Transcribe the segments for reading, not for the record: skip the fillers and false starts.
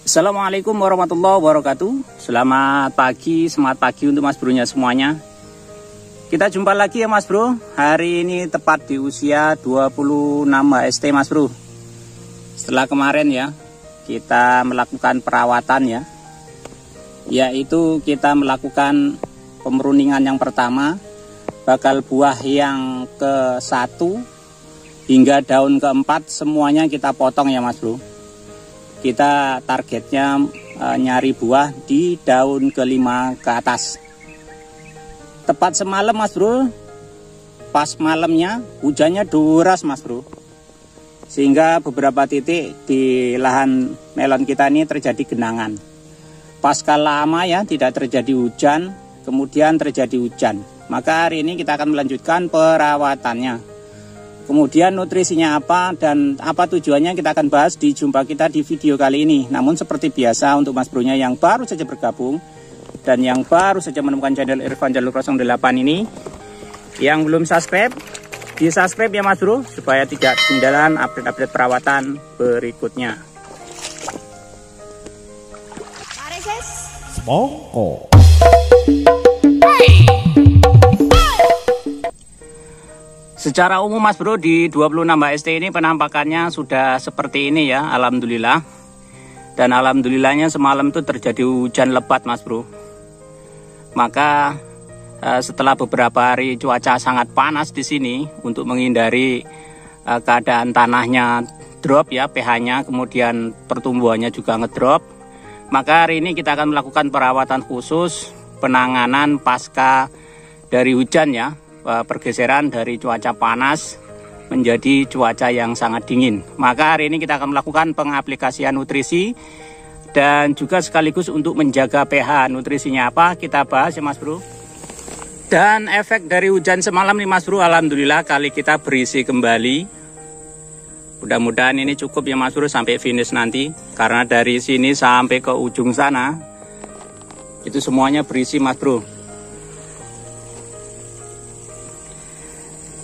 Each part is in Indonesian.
Assalamualaikum warahmatullahi wabarakatuh. Selamat pagi, semangat pagi untuk mas bronya semuanya. Kita jumpa lagi ya mas bro. Hari ini tepat di usia 26 HST mas bro. Setelah kemarin ya kita melakukan perawatan ya, yaitu kita melakukan pemruningan yang pertama, bakal buah yang ke-1 hingga daun ke-4 semuanya kita potong ya mas bro. Kita targetnya nyari buah di daun ke-5 ke atas. Tepat semalam mas bro, pas malamnya hujannya deras mas bro, sehingga beberapa titik di lahan melon kita ini terjadi genangan. Pasca lama ya tidak terjadi hujan, kemudian terjadi hujan, maka hari ini kita akan melanjutkan perawatannya. Kemudian nutrisinya apa dan apa tujuannya kita akan bahas di jumpa kita di video kali ini. Namun seperti biasa untuk mas bronya yang baru saja bergabung dan yang baru saja menemukan channel Irfan Jalur 08 ini, yang belum subscribe, di subscribe ya mas bro, supaya tidak ketinggalan update-update perawatan berikutnya. Semongko. Secara umum mas bro di 26 HST ini penampakannya sudah seperti ini ya, alhamdulillah. Dan alhamdulillahnya semalam itu terjadi hujan lebat mas bro. Maka setelah beberapa hari cuaca sangat panas di sini, untuk menghindari keadaan tanahnya drop ya, pH-nya, kemudian pertumbuhannya juga ngedrop, maka hari ini kita akan melakukan perawatan khusus penanganan pasca dari hujan ya, pergeseran dari cuaca panas menjadi cuaca yang sangat dingin. Maka hari ini kita akan melakukan pengaplikasian nutrisi dan juga sekaligus untuk menjaga pH. Nutrisinya apa kita bahas ya mas bro. Dan efek dari hujan semalam nih mas bro, alhamdulillah kali kita berisi kembali. Mudah-mudahan ini cukup ya mas bro sampai finish nanti, karena dari sini sampai ke ujung sana itu semuanya berisi mas bro.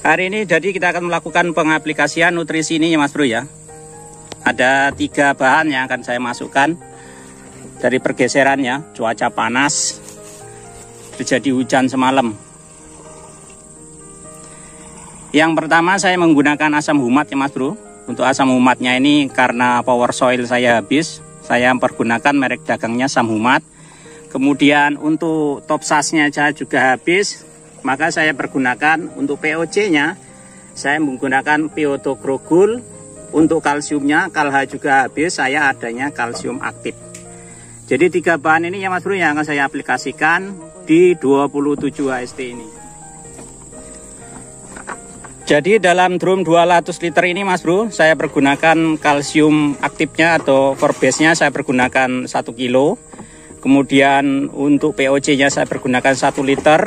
Hari ini jadi kita akan melakukan pengaplikasian nutrisi ini ya mas bro ya. Ada 3 bahan yang akan saya masukkan dari pergeseran ya, cuaca panas, terjadi hujan semalam. Yang pertama saya menggunakan asam humat ya mas bro. Untuk asam humatnya ini karena power soil saya habis, saya pergunakan merek dagangnya Sam Humat. Kemudian untuk top sasnya saya juga habis, maka saya pergunakan untuk POC-nya, saya menggunakan Piotogrogul. Untuk kalsiumnya, Kalha juga habis, saya adanya kalsium aktif. Jadi 3 bahan ini ya mas bro yang akan saya aplikasikan di 27 HST ini. Jadi dalam drum 200 liter ini mas bro, saya pergunakan kalsium aktifnya atau Forbase-nya saya pergunakan 1 kilo. Kemudian untuk POC-nya saya pergunakan 1 liter.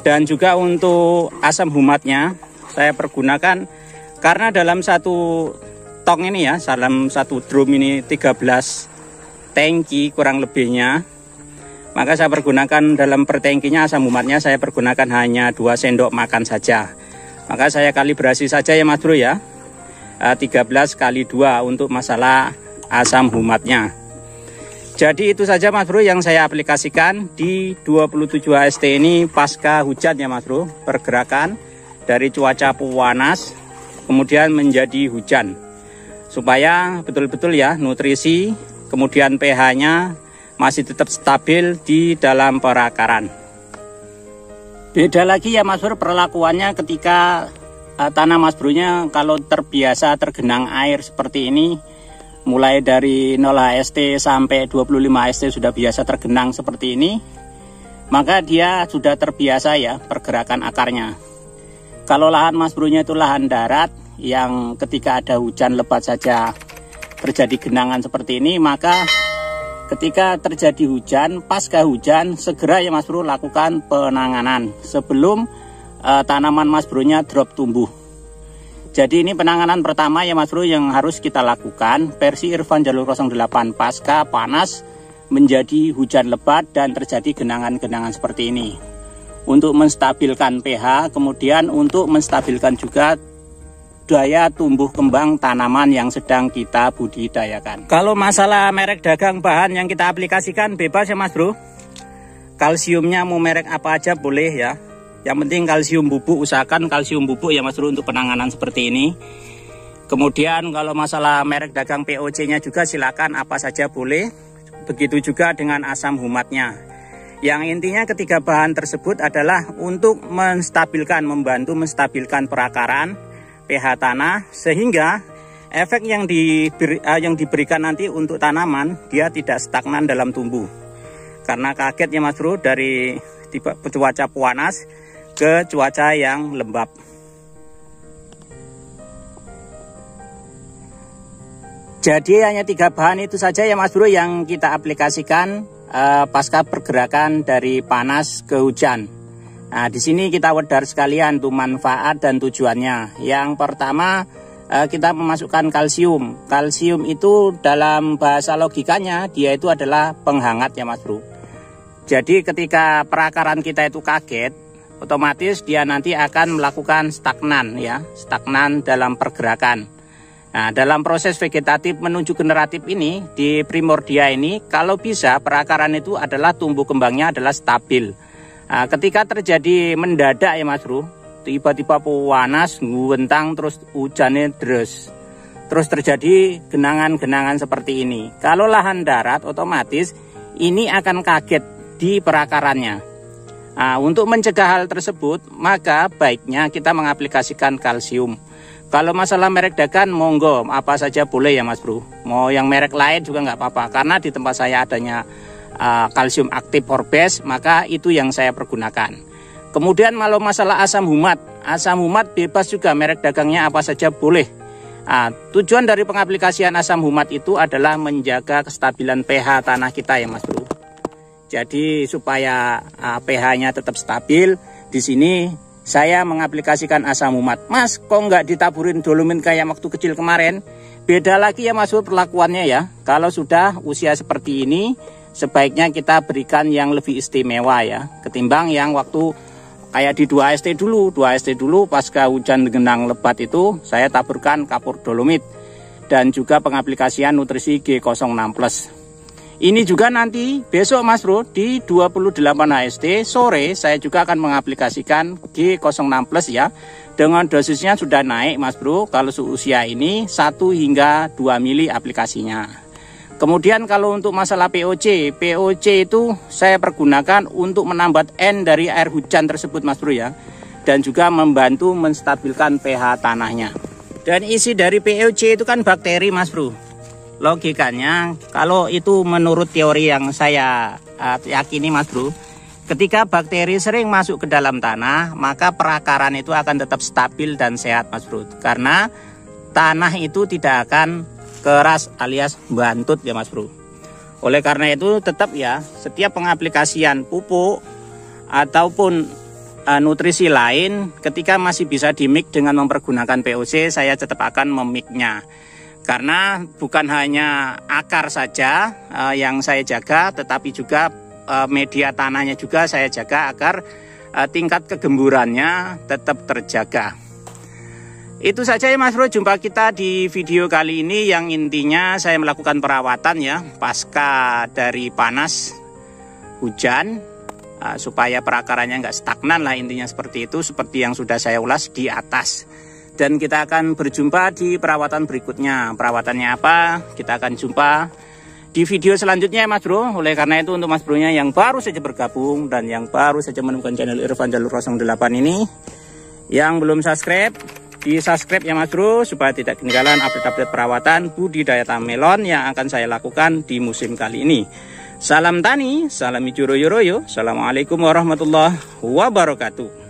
Dan juga untuk asam humatnya saya pergunakan, karena dalam 1 tong ini ya, dalam 1 drum ini 13 tangki kurang lebihnya, maka saya pergunakan dalam per tangkinya asam humatnya saya pergunakan hanya 2 sendok makan saja. Maka saya kalibrasi saja ya mas bro ya, 13 kali 2 untuk masalah asam humatnya. Jadi itu saja mas bro yang saya aplikasikan di 27 HST ini pasca hujan ya mas bro. Pergerakan dari cuaca panas kemudian menjadi hujan, supaya betul-betul ya nutrisi kemudian pH-nya masih tetap stabil di dalam perakaran. Beda lagi ya mas bro perlakuannya ketika tanah mas bronya kalau terbiasa tergenang air seperti ini, mulai dari 0 HST sampai 25 HST sudah biasa tergenang seperti ini, maka dia sudah terbiasa ya pergerakan akarnya. Kalau lahan mas bronya itu lahan darat yang ketika ada hujan lebat saja terjadi genangan seperti ini, maka ketika terjadi hujan, pasca hujan segera ya mas bro lakukan penanganan sebelum tanaman mas bronya drop tumbuh. Jadi ini penanganan pertama ya mas bro yang harus kita lakukan versi Irfan Jalur 08 pasca panas menjadi hujan lebat dan terjadi genangan-genangan seperti ini. Untuk menstabilkan pH, kemudian untuk menstabilkan juga daya tumbuh kembang tanaman yang sedang kita budidayakan. Kalau masalah merek dagang bahan yang kita aplikasikan bebas ya Mas Bro. Kalsiumnya mau merek apa aja boleh ya. Yang penting kalsium bubuk, usahakan kalsium bubuk ya Mas Bro untuk penanganan seperti ini. Kemudian kalau masalah merek dagang POC-nya juga silakan apa saja boleh. Begitu juga dengan asam humatnya. Yang intinya ketiga bahan tersebut adalah untuk membantu menstabilkan perakaran pH tanah, sehingga efek yang diberikan nanti untuk tanaman dia tidak stagnan dalam tumbuh. Karena kaget ya Mas Bro, dari cuaca panas ke cuaca yang lembab. Jadi hanya 3 bahan itu saja ya Mas Bro yang kita aplikasikan pasca pergerakan dari panas ke hujan. Nah, di sini kita wedar sekalian tuh manfaat dan tujuannya. Yang pertama, kita memasukkan kalsium. Kalsium itu dalam bahasa logikanya dia itu adalah penghangat ya Mas Bro. Jadi ketika perakaran kita itu kaget, otomatis dia nanti akan melakukan stagnan ya, stagnan dalam pergerakan. Nah, dalam proses vegetatif menuju generatif ini di primordia ini, kalau bisa perakaran itu adalah tumbuh kembangnya adalah stabil. Nah, ketika terjadi mendadak ya Mas Bro, tiba-tiba panas, ngwentang, terus hujannya deres. Terus terjadi genangan-genangan seperti ini. Kalau lahan darat otomatis ini akan kaget di perakarannya. Nah, untuk mencegah hal tersebut, maka baiknya kita mengaplikasikan kalsium. Kalau masalah merek dagang, monggo apa saja boleh ya Mas Bro. Mau yang merek lain juga nggak apa-apa, karena di tempat saya adanya kalsium aktif Forbes, maka itu yang saya pergunakan. Kemudian kalau masalah asam humat bebas juga, merek dagangnya apa saja boleh. Tujuan dari pengaplikasian asam humat itu adalah menjaga kestabilan pH tanah kita ya Mas Bro. Jadi supaya pH-nya tetap stabil, di sini saya mengaplikasikan asam humat. Mas, kok nggak ditaburin dolomin kayak waktu kecil kemarin? Beda lagi ya Mas Bro perlakuannya ya. Kalau sudah usia seperti ini, sebaiknya kita berikan yang lebih istimewa ya, ketimbang yang waktu kayak di 2ST dulu. 2ST dulu pasca hujan genang lebat itu saya taburkan kapur dolomit dan juga pengaplikasian nutrisi G06+. Ini juga nanti besok Mas Bro di 28 HST sore saya juga akan mengaplikasikan G06+ ya. Dengan dosisnya sudah naik Mas Bro, kalau seusia ini 1 hingga 2 mili aplikasinya. Kemudian kalau untuk masalah POC itu saya pergunakan untuk menambah N dari air hujan tersebut Mas Bro ya. Dan juga membantu menstabilkan pH tanahnya. Dan isi dari POC itu kan bakteri Mas Bro. Logikanya kalau itu menurut teori yang saya yakini Mas Bro, ketika bakteri sering masuk ke dalam tanah, maka perakaran itu akan tetap stabil dan sehat Mas Bro. Karena tanah itu tidak akan keras alias bantut ya Mas Bro. Oleh karena itu tetap ya, setiap pengaplikasian pupuk ataupun nutrisi lain ketika masih bisa dimix dengan mempergunakan POC, saya tetap akan memixnya. Karena bukan hanya akar saja yang saya jaga, tetapi juga media tanahnya juga saya jaga agar tingkat kegemburannya tetap terjaga. Itu saja ya Mas Bro, jumpa kita di video kali ini yang intinya saya melakukan perawatan ya pasca dari panas hujan supaya perakarannya nggak stagnan lah, intinya seperti itu, seperti yang sudah saya ulas di atas. Dan kita akan berjumpa di perawatan berikutnya. Perawatannya apa? Kita akan jumpa di video selanjutnya ya Mas Bro. Oleh karena itu untuk Mas Bro-nya yang baru saja bergabung dan yang baru saja menemukan channel Irfan Jalur 08 ini, yang belum subscribe, di subscribe ya Mas Bro, supaya tidak ketinggalan update-update perawatan budidaya melon yang akan saya lakukan di musim kali ini. Salam tani, salam hijau royo royo. Assalamualaikum warahmatullahi wabarakatuh.